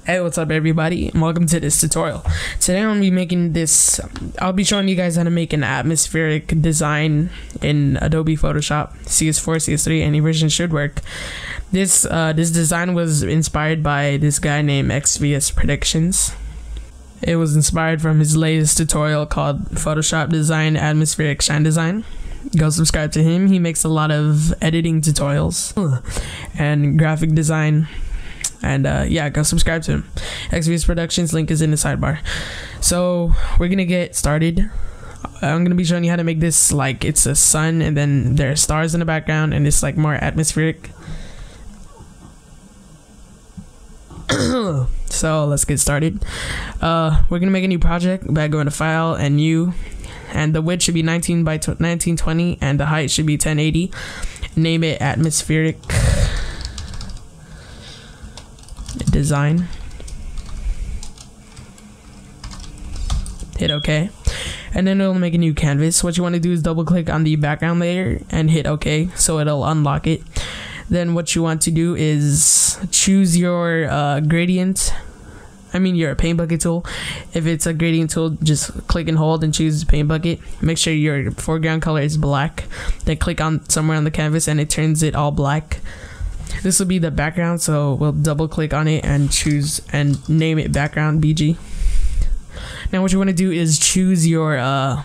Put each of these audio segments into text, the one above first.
Hey, what's up everybody, and welcome to this tutorial. Today I'm going to be making this, I'll be showing you guys how to make an atmospheric design in Adobe Photoshop. CS4, CS3, any version should work. This design was inspired by this guy named XVS Predictions. It was inspired from his latest tutorial called Photoshop Design Atmospheric Shine Design. Go subscribe to him. He makes a lot of editing tutorials and graphic design. And yeah, go subscribe to him. XVS Productions, link is in the sidebar. So we're gonna get started. I'm gonna be showing you how to make this like it's a sun and then there are stars in the background and it's like more atmospheric. So let's get started. We're gonna make a new project by going to File and New, and the width should be 19 by 1920 and the height should be 1080. Name it Atmospheric Design. Hit OK, and then it'll make a new canvas. What you want to do is double click on the background layer and hit OK, so it'll unlock it. Then what you want to do is choose your your paint bucket tool. If it's a gradient tool, just click and hold and choose paint bucket. Make sure your foreground color is black, then click on somewhere on the canvas and it turns it all black. This will be the background, so we'll double click on it and choose and name it background BG. Now what you want to do is choose your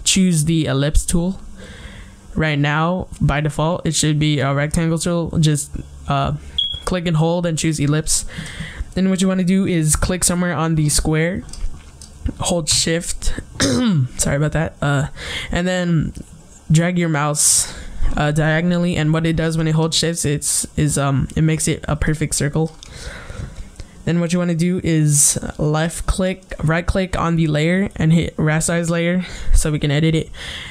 choose the ellipse tool. Right now by default it should be a rectangle tool. Just click and hold and choose ellipse. Then what you want to do is click somewhere on the square, hold shift sorry about that, and then drag your mouse diagonally, and what it does when it holds shifts it makes it a perfect circle. Then what you want to do is right click on the layer and hit rasterize layer so we can edit it.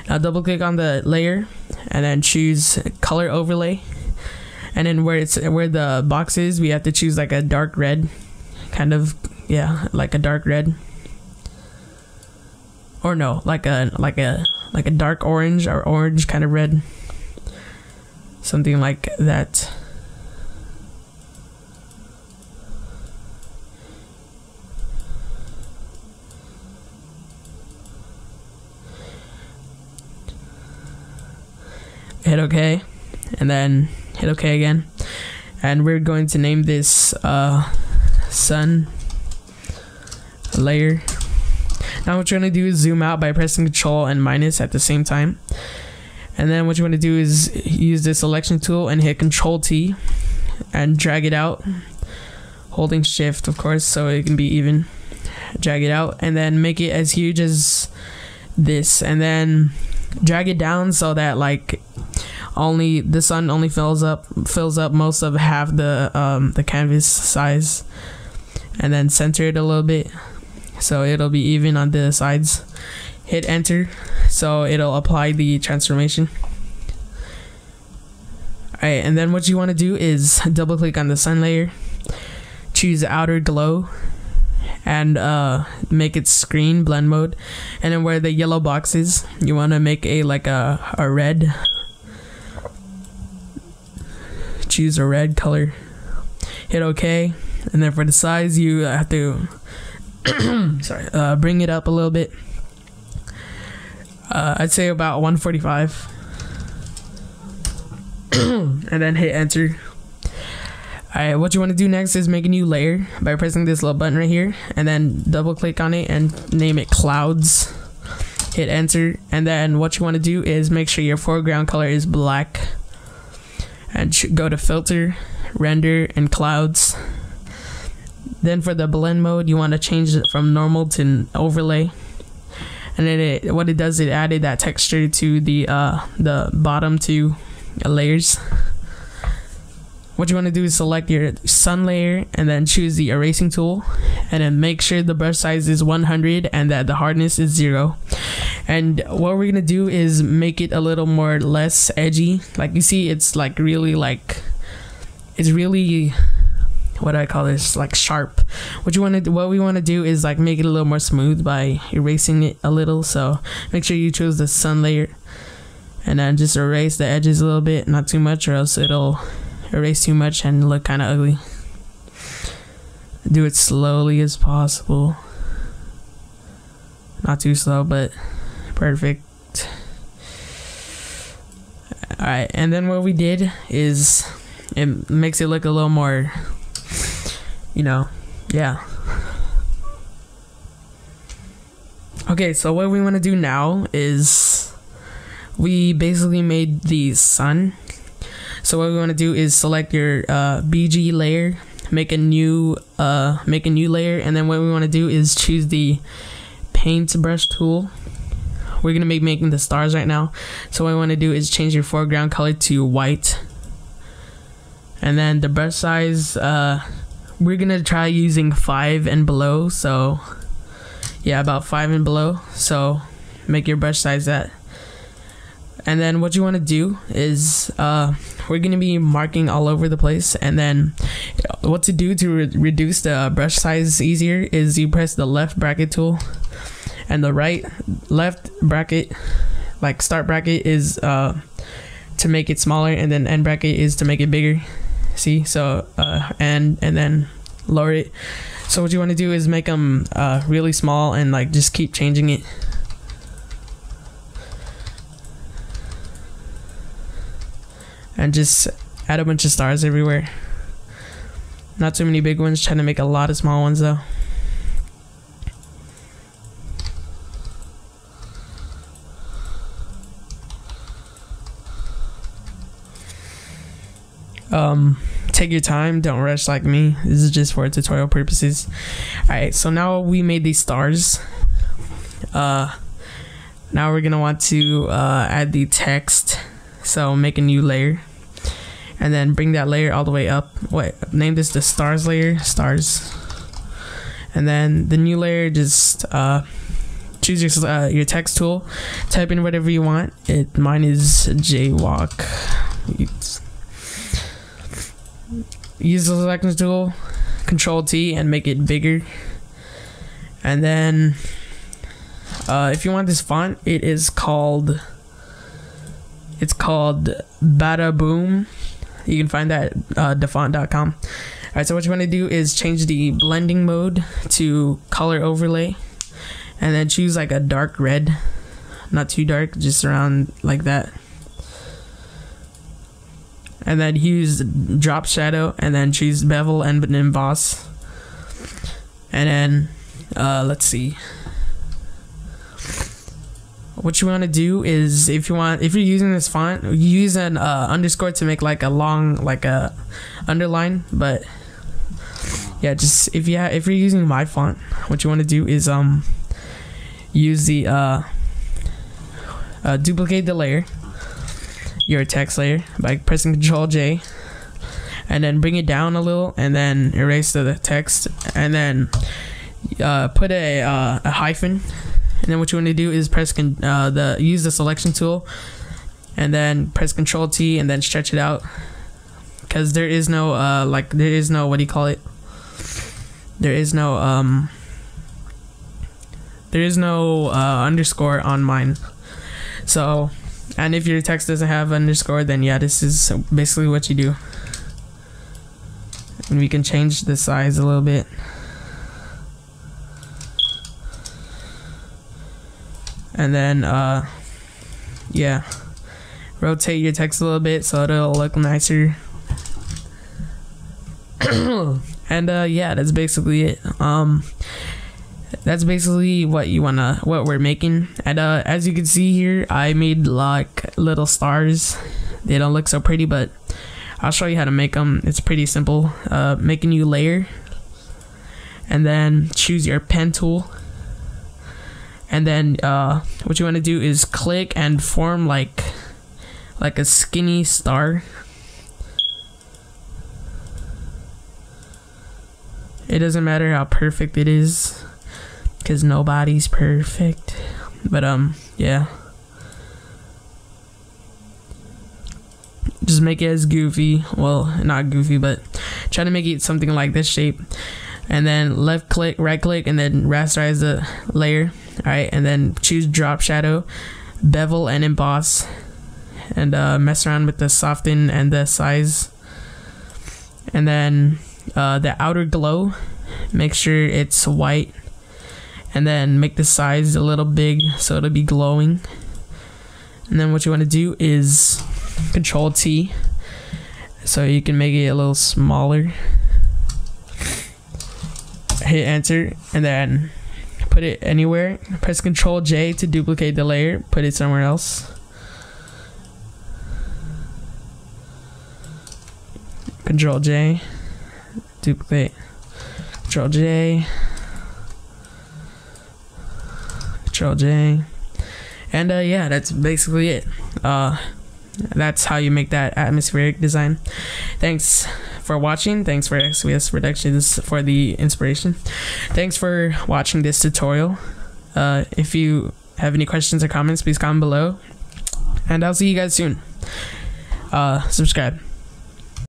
Now double click on the layer and then choose color overlay, and then where the box is we have to choose like a dark red, kind of, yeah, like a dark red, or no, like a dark orange or orange kind of red, something like that. Hit OK, and then hit OK again, and we're going to name this sun layer. Now what you're going to do is zoom out by pressing Control and minus at the same time, and then what you want to do is use the selection tool and hit Control T and drag it out, holding shift of course so it can be even. Drag it out and then make it as huge as this, and then drag it down so that like the sun only fills up most of half the canvas size, and then center it a little bit so it'll be even on the sides. Hit enter so it'll apply the transformation. Alright, and then what you want to do is double click on the sun layer, choose outer glow and make it screen blend mode, and then where the yellow box is you want to make a red. Choose a red color, hit OK, and then for the size you have to bring it up a little bit. I'd say about 145 and then hit enter. Alright, what you want to do next is make a new layer by pressing this little button right here and then double click on it and name it clouds. Hit enter, and then what you want to do is make sure your foreground color is black and go to filter, render, and clouds. Then for the blend mode you want to change it from normal to overlay, and then what it does, it added that texture to the bottom two layers. What you want to do is select your sun layer and then choose the erasing tool, and then make sure the brush size is 100 and that the hardness is 0. And what we're gonna do is make it a little more less edgy. Like you see, it's like really it's really, what do I call this, like sharp. What we want to do is like make it a little more smooth by erasing it a little. So make sure you choose the sun layer and then just erase the edges a little bit, not too much, or else it'll erase too much and look kind of ugly. Do it slowly as possible. Not too slow, but perfect. Alright, and then what we did is it makes it look a little more, you know, yeah. Okay, so what we want to do now is we basically made the sun. So what we want to do is select your BG layer, make a new layer, and then what we want to do is choose the paintbrush tool. We're gonna be making the stars right now, so what I want to do is change your foreground color to white, and then the brush size, we're gonna try using 5 and below. So yeah, about 5 and below. So make your brush size that. And then what you want to do is we're gonna be marking all over the place, and then what to do to reduce the brush size easier is you press the left bracket tool, and the left bracket, like start bracket, is to make it smaller, and then end bracket is to make it bigger. See, so and then lower it. So what you want to do is make them really small, and like just keep changing it. And just add a bunch of stars everywhere. Not too many big ones, trying to make a lot of small ones though. Take your time, don't rush like me. This is just for tutorial purposes. Alright, so now we made these stars. Now we're gonna want to add the text. So make a new layer, and then bring that layer all the way up. Name this the stars layer, stars. And then the new layer, just choose your text tool, type in whatever you want. Mine is jaywalk. Use the selection tool, Control T, and make it bigger. And then if you want this font, it's called Bada Boom. You can find that at dafont.com. Alright, so what you want to do is change the blending mode to color overlay, and then choose like a dark red, not too dark, just around like that. And then use drop shadow, and then choose bevel and emboss. And then let's see. What you want to do is, if you're using this font, use an underscore to make like a long, like a underline. But yeah, just if you're using my font, what you want to do is use the duplicate the layer, your text layer, by pressing Control J, and then bring it down a little, and then erase the text, and then put a hyphen. And then what you want to do is press use the selection tool, and then press Control T, and then stretch it out, because there is no what do you call it? There is no underscore on mine. So, and if your text doesn't have underscore, then yeah, this is basically what you do. And we can change the size a little bit. And then yeah, rotate your text a little bit so it'll look nicer. And yeah, that's basically it. That's basically what we're making. And as you can see here, I made like little stars. They don't look so pretty, but I'll show you how to make them. It's pretty simple. Make a new layer, and then choose your pen tool. And then what you want to do is click and form like a skinny star. It doesn't matter how perfect it is, because nobody's perfect. But yeah, just make it as goofy, well, not goofy, but try to make it something like this shape. And then left click, right click, and then rasterize the layer. Alright, and then choose drop shadow, bevel, and emboss, and mess around with the soften and the size. And then the outer glow, make sure it's white, and then make the size a little big so it'll be glowing. And then what you want to do is Control T so you can make it a little smaller. Hit enter and then put it anywhere. Press Control J to duplicate the layer, put it somewhere else. Control J, duplicate. Control J, Control J, and yeah, that's basically it. That's how you make that atmospheric design. Thanks for watching. Thanks for XVS Productions for the inspiration. Thanks for watching this tutorial. If you have any questions or comments, please comment below, and I'll see you guys soon. Subscribe.